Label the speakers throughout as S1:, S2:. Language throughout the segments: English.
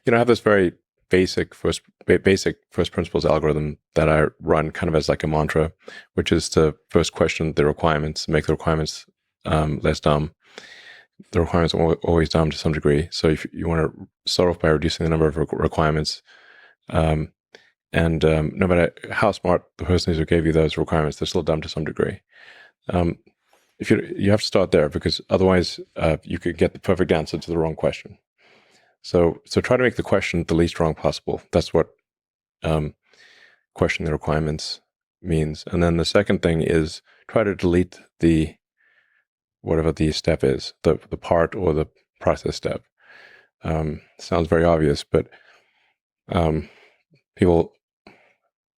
S1: I have this very basic first principles algorithm that I run kind of as like a mantra, which is to first question the requirements, make the requirements less dumb. The requirements are always dumb to some degree. So if you want to start off by reducing the number of requirements, no matter how smart the person is who gave you those requirements, they're still dumb to some degree. If you have to start there, because otherwise you could get the perfect answer to the wrong question. So try to make the question the least wrong possible. That's what questioning the requirements means. And then the second thing is try to delete whatever the step is, the part or the process step. Sounds very obvious, but people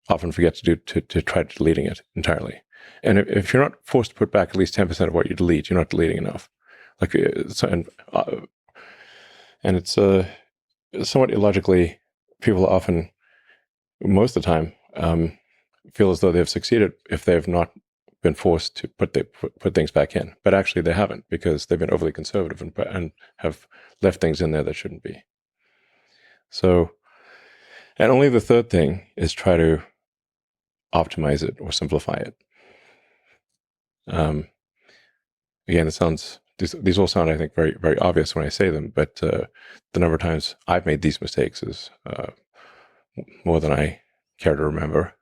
S1: often forget to try deleting it entirely. And if you're not forced to put back at least 10% of what you delete, you're not deleting enough. And it's somewhat illogically, people often, most of the time, feel as though they've succeeded if they've not been forced to put things back in. But actually they haven't, because they've been overly conservative and have left things in there that shouldn't be. So, and only the third thing is try to optimize it or simplify it. Again, these all sound, I think, very, very obvious when I say them, but the number of times I've made these mistakes is more than I care to remember.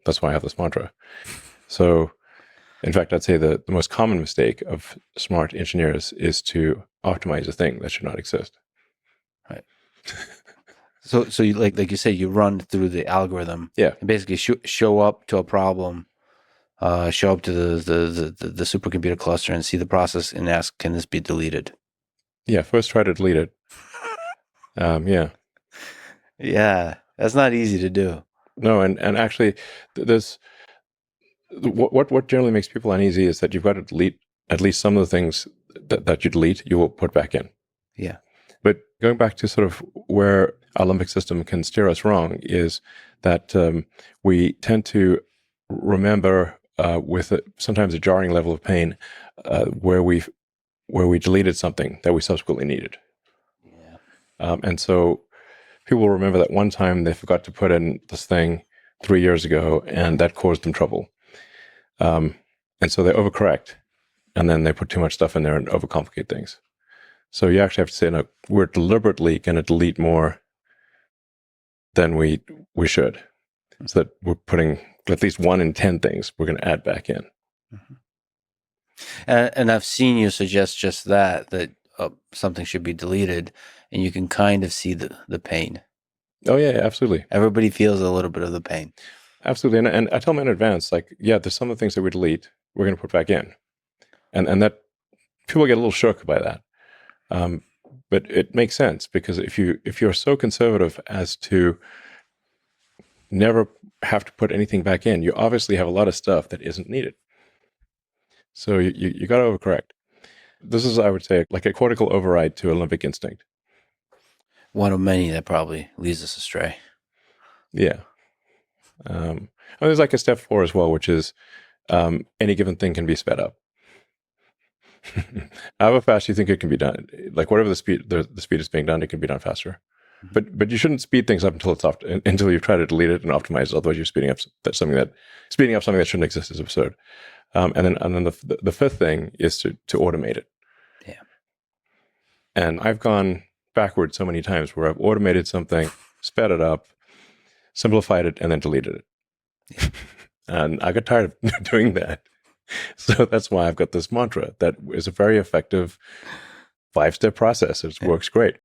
S1: That's why I have this mantra. So, in fact, I'd say the most common mistake of smart engineers is to optimize a thing that should not exist.
S2: Right. So you, like you say, you run through the algorithm.
S1: Yeah.
S2: And basically show up to a problem, show up to the supercomputer cluster and see the process and ask, can this be deleted?
S1: Yeah. First, try to delete it. Yeah.
S2: Yeah. That's not easy to do.
S1: No, and actually, there's what generally makes people uneasy is that you've got to delete at least some of the things that you delete, you will put back in.
S2: Yeah.
S1: But going back to sort of where our limbic system can steer us wrong is that we tend to remember with sometimes a jarring level of pain where we deleted something that we subsequently needed.
S2: Yeah.
S1: And so people will remember that one time they forgot to put in this thing 3 years ago, and that caused them trouble. And so they overcorrect, and then they put too much stuff in there and overcomplicate things. So you actually have to say, no, we're deliberately going to delete more than we should. So that we're putting at least 1 in 10 things we're going to add back in.
S2: Mm-hmm. And I've seen you suggest just that something should be deleted, and you can kind of see the pain.
S1: Oh, yeah, absolutely.
S2: Everybody feels a little bit of the pain.
S1: Absolutely. And I tell them in advance, like, yeah, there's some of the things that we delete, we're going to put back in. And that people get a little shook by that. But it makes sense, because if you're so conservative as to never have to put anything back in, you obviously have a lot of stuff that isn't needed. So you got to overcorrect. This is, I would say, like a cortical override to a limbic instinct.
S2: One of many that probably leads us astray.
S1: Yeah. There's like a step 4 as well, which is any given thing can be sped up. However fast you think it can be done, like whatever the speed is being done, it can be done faster.
S2: Mm-hmm.
S1: But you shouldn't speed things up until you try to delete it and optimize it. Otherwise, you're speeding up something that shouldn't exist is absurd. And then the fifth thing is to automate it.
S2: Yeah.
S1: And I've gone backwards so many times where I've automated something, sped it up, simplified it, and then deleted it. Yeah. And I got tired of doing that. So that's why I've got this mantra that is a very effective 5-step process. It works great.